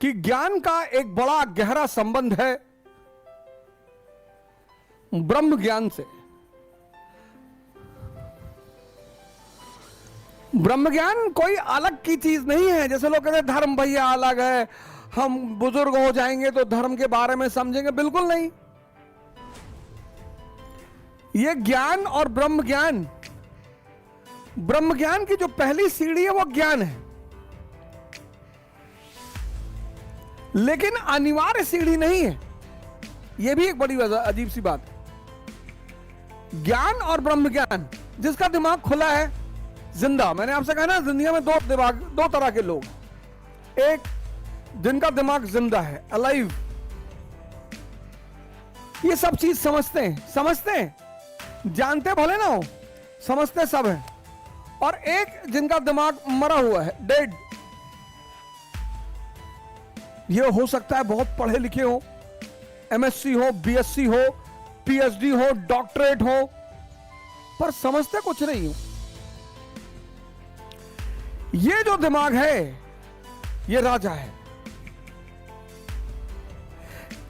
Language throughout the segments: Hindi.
कि ज्ञान का एक बड़ा गहरा संबंध है ब्रह्म ज्ञान से। ब्रह्म ज्ञान कोई अलग की चीज नहीं है। जैसे लोग कहते हैं धर्म भैया अलग है, हम बुजुर्ग हो जाएंगे तो धर्म के बारे में समझेंगे, बिल्कुल नहीं। ये ज्ञान और ब्रह्म ज्ञान, ब्रह्म ज्ञान की जो पहली सीढ़ी है वो ज्ञान है, लेकिन अनिवार्य सीढ़ी नहीं है। यह भी एक बड़ी अजीब सी बात है। ज्ञान और ब्रह्म ज्ञान, जिसका दिमाग खुला है, जिंदा, मैंने आपसे कहा ना दुनिया में दो तरह के लोग, एक जिनका दिमाग जिंदा है, अलाइव, ये सब चीज समझते हैं, जानते भले ना हो, समझते सब है। और एक जिनका दिमाग मरा हुआ है, डेड। ये हो सकता है बहुत पढ़े लिखे हो, एमएससी हो, बीएससी हो, पीएचडी हो, डॉक्टरेट हो, पर समझते कुछ नहीं हो। ये जो दिमाग है ये राजा है।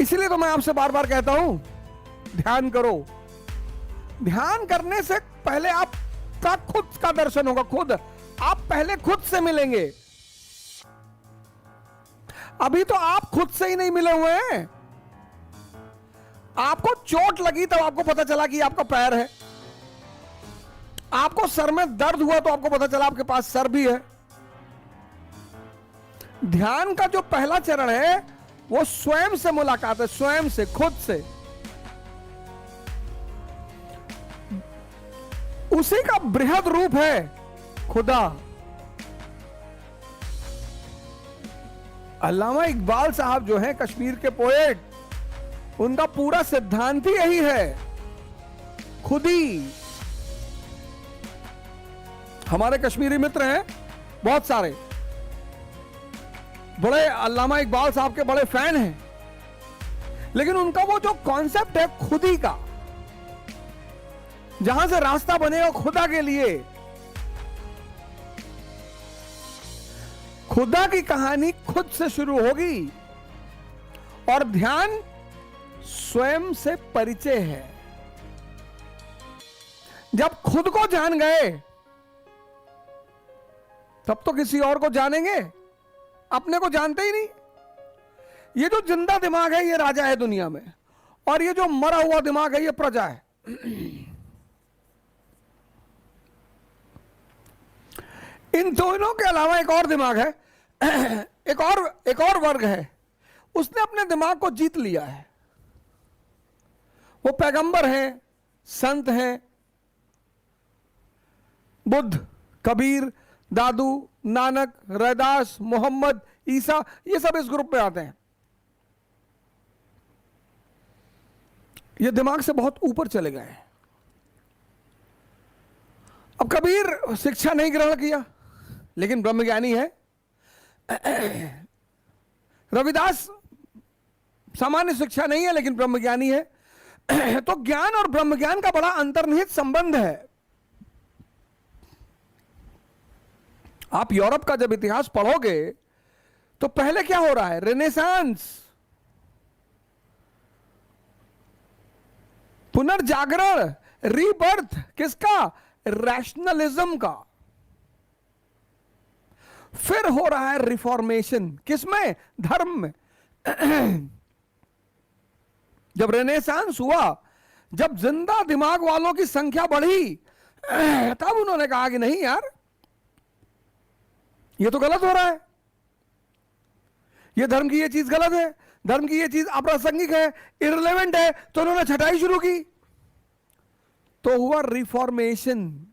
इसलिए तो मैं आपसे बार बार कहता हूं, ध्यान करो। ध्यान करने से पहले आपका खुद का दर्शन होगा। खुद आप पहले खुद से मिलेंगे। अभी तो आप खुद से ही नहीं मिले हुए हैं। आपको चोट लगी तब आपको पता चला कि आपका पैर है, आपको सर में दर्द हुआ तो आपको पता चला आपके पास सर भी है। ध्यान का जो पहला चरण है वो स्वयं से मुलाकात है, स्वयं से, खुद से। उसी का बृहद रूप है खुदा। अल्लामा इकबाल साहब जो हैं कश्मीर के पोएट, उनका पूरा सिद्धांत ही यही है, खुदी। हमारे कश्मीरी मित्र हैं बहुत सारे, बड़े अल्लामा इकबाल साहब के बड़े फैन हैं, लेकिन उनका वो जो कॉन्सेप्ट है खुदी का, जहां से रास्ता बनेगा खुदा के लिए, खुदा की कहानी खुद से शुरू होगी। और ध्यान स्वयं से परिचय है। जब खुद को जान गए तब तो किसी और को जानेंगे, अपने को जानते ही नहीं। ये जो जिंदा दिमाग है ये राजा है दुनिया में, और ये जो मरा हुआ दिमाग है ये प्रजा है। इन दोनों के अलावा एक और दिमाग है, एक और वर्ग है, उसने अपने दिमाग को जीत लिया है। वो पैगंबर हैं, संत हैं, बुद्ध, कबीर, दादू, नानक, रैदास, मोहम्मद, ईसा, ये सब इस ग्रुप में आते हैं। ये दिमाग से बहुत ऊपर चले गए हैं। अब कबीर शिक्षा नहीं ग्रहण किया लेकिन ब्रह्मज्ञानी है। रविदास सामान्य शिक्षा नहीं है लेकिन ब्रह्मज्ञानी है। तो ज्ञान और ब्रह्मज्ञान का बड़ा अंतर्निहित संबंध है। आप यूरोप का जब इतिहास पढ़ोगे तो पहले क्या हो रहा है, रेनेसांस, पुनर्जागरण, रीबर्थ, किसका, रैशनलिज्म का। फिर हो रहा है रिफॉर्मेशन, किसमें, धर्म में। जब रेनेसांस हुआ, जब जिंदा दिमाग वालों की संख्या बढ़ी, तब उन्होंने कहा कि नहीं यार, ये तो गलत हो रहा है, ये धर्म की ये चीज गलत है, धर्म की ये चीज अप्रासंगिक है, इररिलेवेंट है। तो उन्होंने छटाई शुरू की, तो हुआ रिफॉर्मेशन।